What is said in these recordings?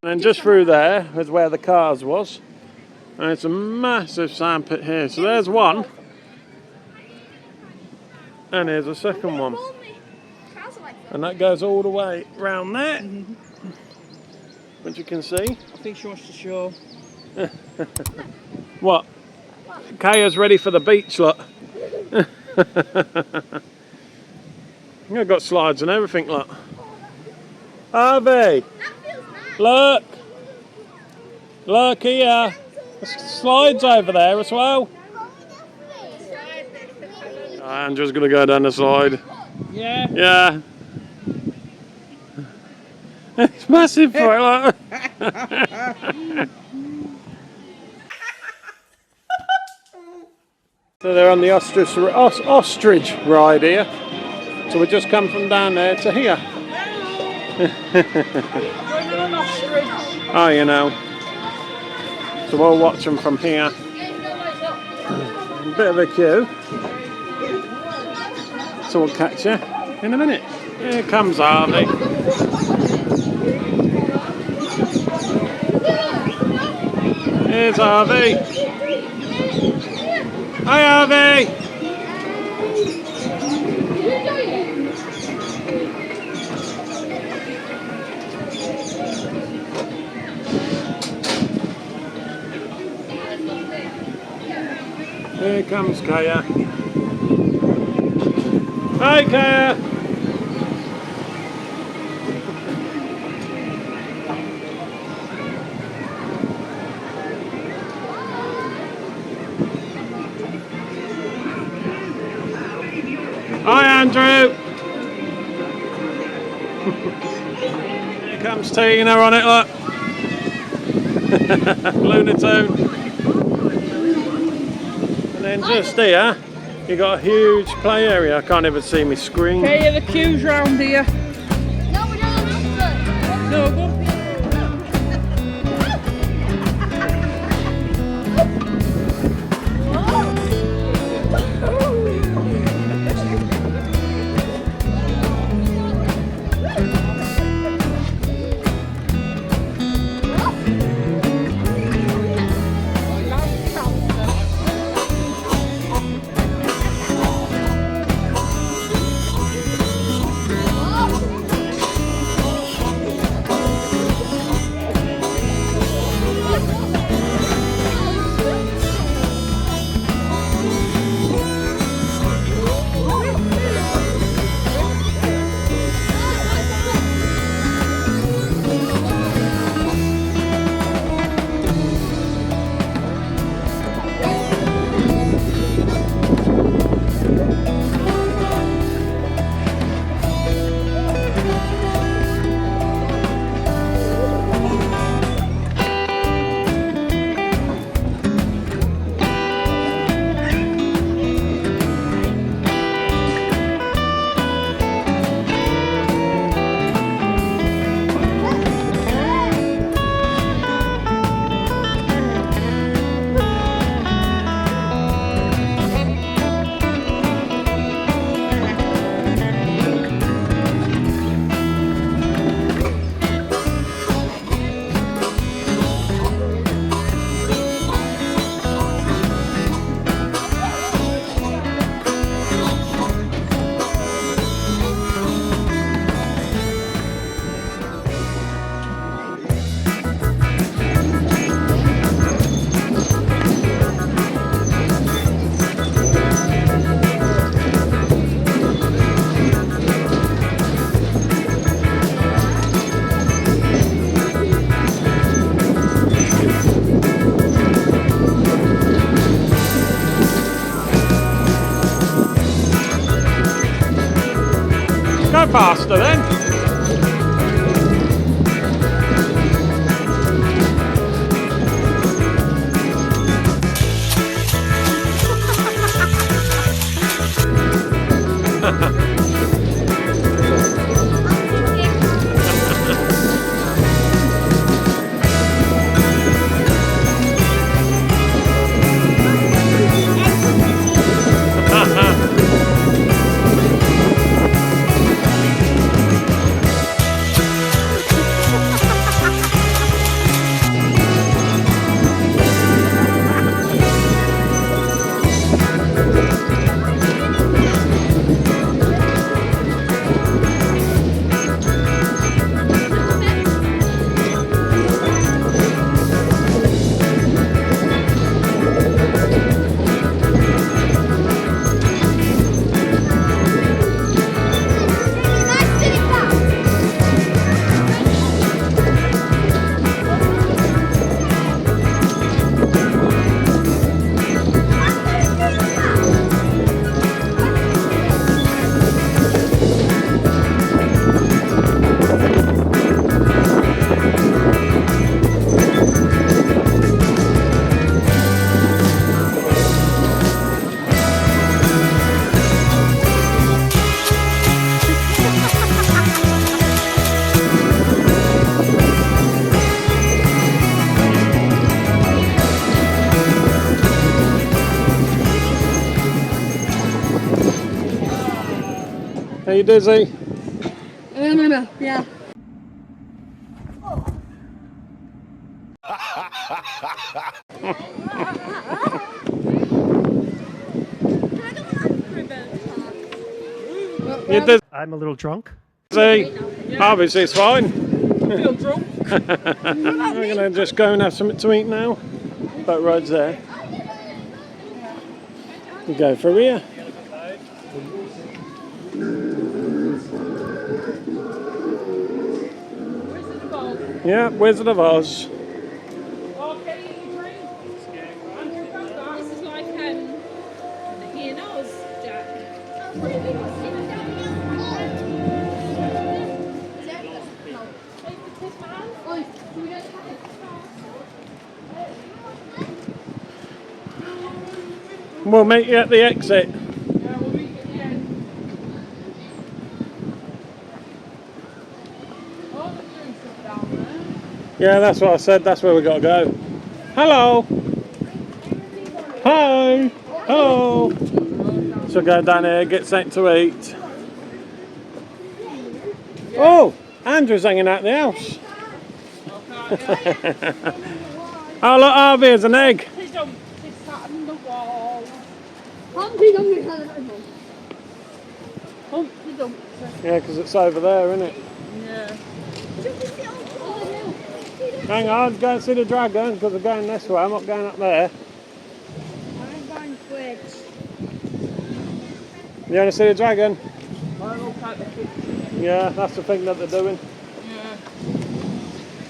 And just through there is where the cars was. And it's a massive sandpit here. So there's one. And here's a second one. And that goes all the way round there. Which you can see. I think she wants to show. What? Kaya's ready for the beach, look. I've got slides and everything, look. Harvey! Look! Look here! There's slides over there as well. Andrew's gonna go down the slide. Yeah. Yeah. It's massive for it, look. So they're on the ostrich ride here. So we just come from down there to here. Oh, you know. So we'll watch them from here. A bit of a queue. So we'll catch you in a minute. Here comes Harvey. Here's Harvey. Hi Harvey! Here comes Kaya. Hi Kaya! Hi Andrew! Here comes Tina on it, look! Lunatone. And then just here, you got a huge play area. I can't even see my screen. Okay, the queue's round here. No, we don't have to. No, go. Go faster then. Are you dizzy? Yeah. You dizzy? I'm a little drunk. Obviously it's fine. Feel drunk. We're going to just go and have something to eat now. Boat ride's there. We go through here. Yeah, Wizard of Oz. Okay, drink. Andrew, grab that. This is like the Oz, Jack. We'll meet you at the exit. Yeah, we'll meet at the end. Oh, they're doing stuff down there. Yeah, that's what I said. That's where we got to go. Hello. Hi. Hello. So go down here, get something to eat. Oh, Andrew's hanging out the house. Oh, look, Harvey has an egg. Please don't sit that on the wall. Humpty Dumpty has an animal. Humpty Dumpty. Yeah, because it's over there, isn't it? Yeah. Hang on, go and see the dragon, because we're going this way. I'm not going up there. I'm going quick. You want to see the dragon? I look at the kitchen. Yeah, that's the thing that they're doing. Yeah.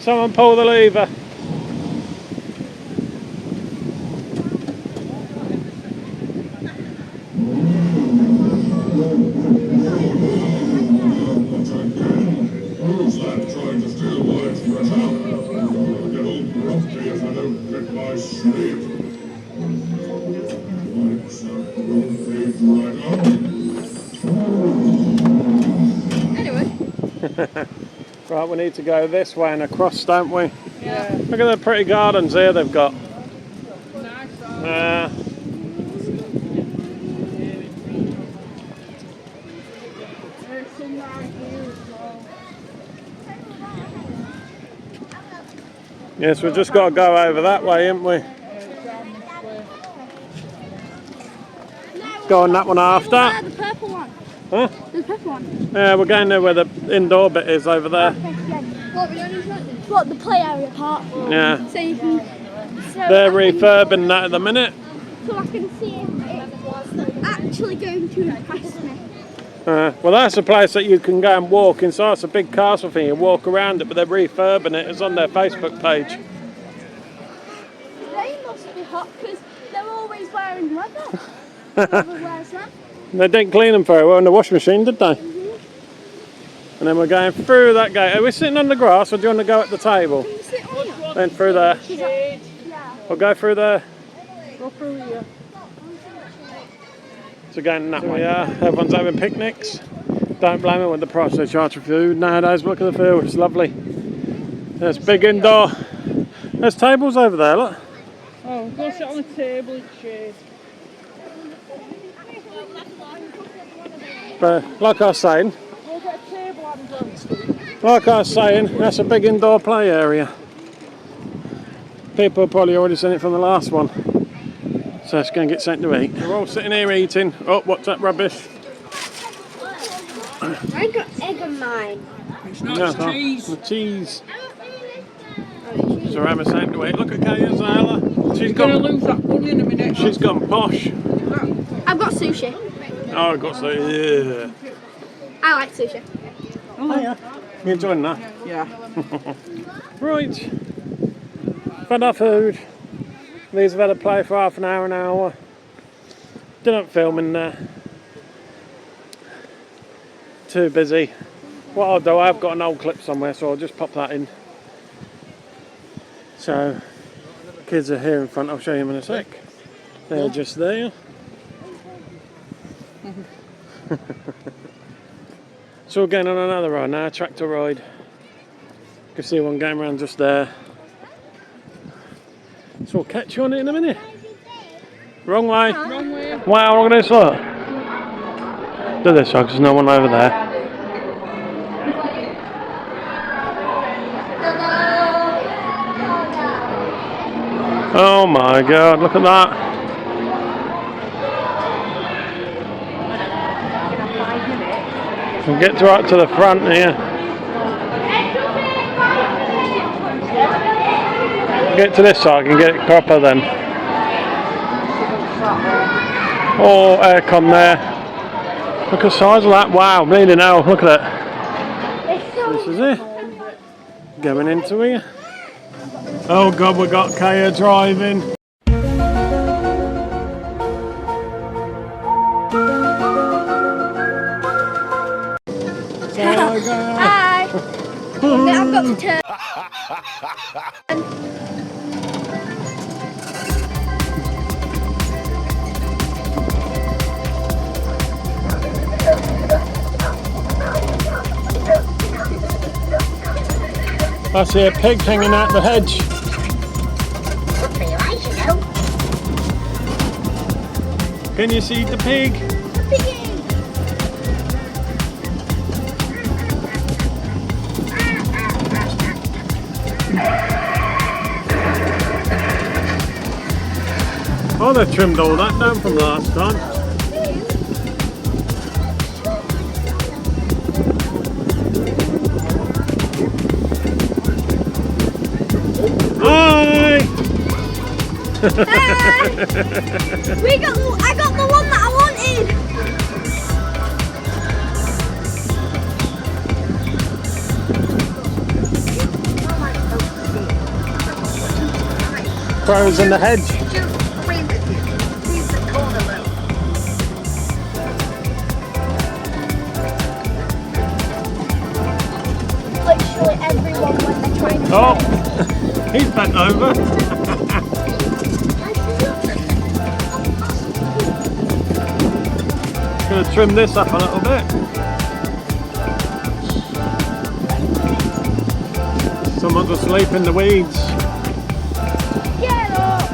Someone pull the lever. Who's that trying to steal my treasure? I'll get all grumpy if I don't get my sleep. I'm so grumpy Anyway. Right, we need to go this way and across, don't we? Yeah. Look at the pretty gardens here they've got. Nice. There's some right here as well. Yes, we've just got to go over that way, haven't we? Down this way. Go on that one after. The purple one. Huh? The purple one. Yeah, we're going there where the indoor bit is over there. What, we don't need that? What, the play area part? Yeah. So you can... They're refurbing that at the minute. So I can see if it's actually going to impress me. Well, that's a place that you can go and walk inside. It's a big castle thing. You walk around it, but they're refurbing it. It's on their Facebook page. They must be hot because they're always wearing leather. Whoever wears that. They didn't clean them very well in the washing machine, did they? And then we're going through that gate. Are we sitting on the grass or do you want to go at the table? Can you sit on it? Then through there. Shade. Yeah. We'll go through there. Go through here. So going that way, yeah. Everyone's having picnics. Don't blame them with the price they charge for food nowadays. Look at the field, it's lovely. There's big indoor. There's tables over there, look. Oh, go sit on the table in shade. But like I was saying, We'll get a table and go. like I was saying, that's a big indoor play area. People have probably already seen it from the last one. So let's go and get something to eat. We're all sitting here eating. Oh, what's that rubbish? I got egg on mine. It's not cheese. The cheese. So Emma's saying to eat. Look at Kaya Zala. She's You're going to gone. lose that bunny in a minute. She's gone posh. I've got sushi. Oh, I got so yeah. I like sushi. Oh yeah. You enjoying that? Yeah. Right. Had our food. These have had a play for half an hour. Didn't film in there. Too busy. What I'll do, I've got an old clip somewhere, so I'll just pop that in. So, kids are here in front. I'll show you in a sec. They're just there. So we're going on another ride now, tractor ride. You can see one going around just there. So we'll catch you on it in a minute. Wrong way. Wrong way. Wow, look at this, look. Do this one, 'cause there's no one over there. Oh my god, look at that. We'll get right to the front here. Get to this side and get it proper then. Oh, aircon there. Look at the size of that. Wow, bleeding hell, look at it. This is it. Going into here. Oh god, we got Kaya driving. Hi. Now I've got to turn. I see a pig hanging out the hedge. Can you see the pig? Oh, they trimmed all that down from last time. Hi! I got the one that I wanted. Crows in the hedge. Literally everyone when they're trying to. Oh, he's bent over. Gonna trim this up a little bit. Someone's asleep in the weeds. Get up.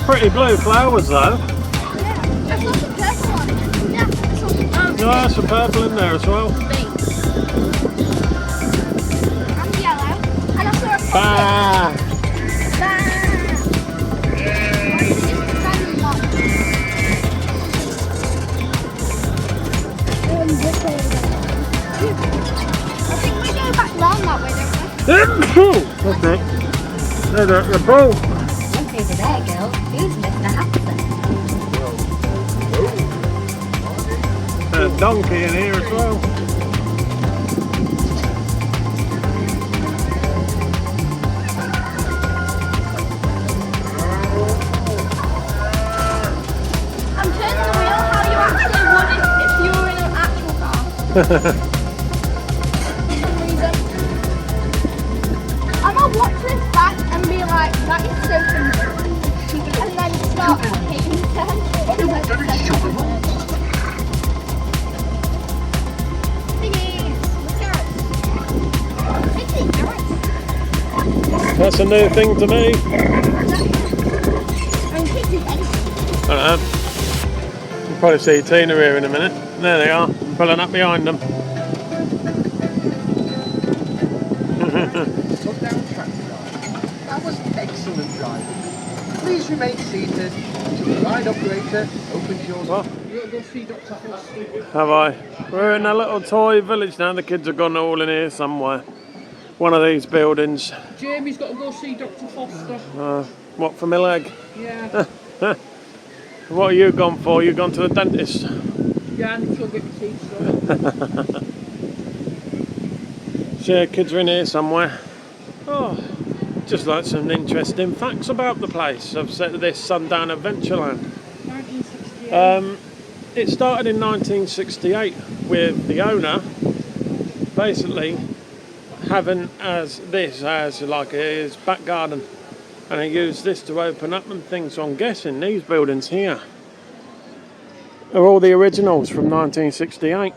Pretty blue flowers though. Yeah, I saw some purple on it. Yeah, I saw some No, there's some purple in there as well. and yellow. And I saw a poppy. Bah! I think we go back round that way, don't Okay. There's the bull. Don't over there, girl. Who's Mr. Hampton? There's a donkey in here as well. I'm turning the wheel how you actually would if you were in an actual car. For some reason. And I'll watch this back and be like, that is so confusing. And then start taking turns. Thingies. Look at it. It's nice. That's a new thing to me. And kids is anything. I don't know. You'll probably see Tina here in a minute. There they are, pulling up behind them. Sundown Adventure Land. That was excellent driving. Please remain seated until the ride operator opens your door. You'll go see Dr. Foster. Have I? We're in a little toy village now. The kids have gone all in here somewhere. One of these buildings. Jamie's got to go see Dr. Foster. What, for my leg? Yeah. What are you gone for? You gone to the dentist? Yeah, and she'll get my teeth done. So yeah, kids are in here somewhere. Oh, just like some interesting facts about the place. I've said this Sundown Adventure Land. 1968. It started in 1968 with the owner basically having this as like his back garden, and he used this to open up and things. So I'm guessing these buildings here are all the originals from 1968.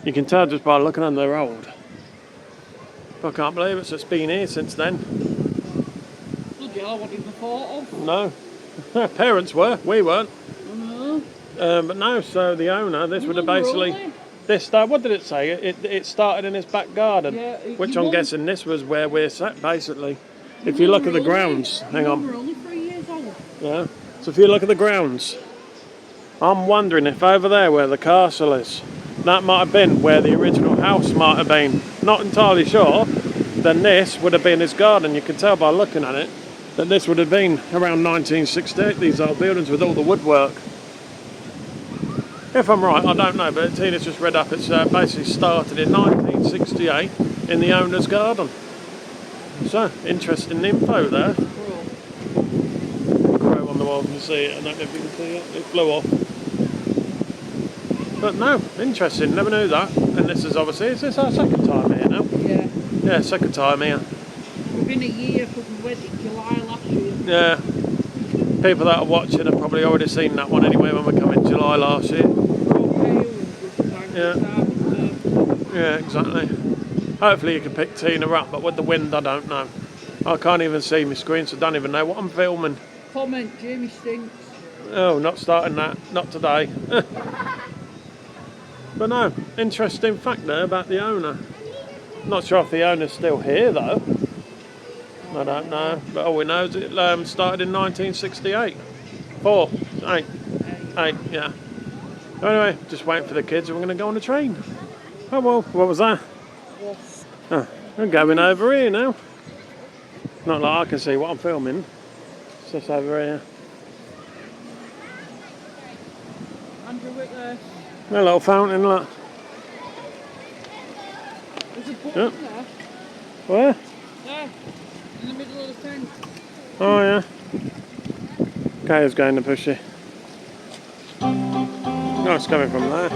You can tell just by looking at them, they're old. I can't believe it's been here since then. Bloody hell, I wasn't even thought of. No. Parents were, we weren't. I know. But no, so the owner, this would have basically... what did it say? It started in his back garden, Yeah, which you I'm won't- guessing this was where we're sat, basically. If you look at the grounds, hang on. We're only 3 years old. Yeah. So if you look at the grounds, I'm wondering if over there where the castle is, that might have been where the original house might have been. Not entirely sure. Then this would have been his garden. You can tell by looking at it that this would have been around 1968, these old buildings with all the woodwork. If I'm right, I don't know, but Tina's just read up, it's basically started in 1968 in the owner's garden. So, interesting info there. Crow on the wall, you can see it, I don't know if you can see it, it flew off. But no, interesting, never knew that. And this is obviously, is this our second time here now? Yeah. Yeah, second time here. We've been a year because we went in July last year. Yeah. People that are watching have probably already seen that one anyway when we come in July last year. Yeah. Yeah, exactly. Hopefully you can pick Tina up, but with the wind I don't know. I can't even see my screen, so I don't even know what I'm filming. Comment, Jamie stinks. Oh, not starting that. Not today. But no, interesting fact there about the owner. Not sure if the owner's still here though. I don't know, but all we know is it started in 1968. 8, yeah. Anyway, just waiting for the kids and we're going to go on the train. Oh well, what was that? Yes. Oh, I'm going over here now. Not like I can see what I'm filming. It's just over here. Andrew, look there. A little fountain, look. There's a book Yeah. there. Where? There. In the middle of the tent. Oh yeah. Kaya's going to push it. No, it's coming from there.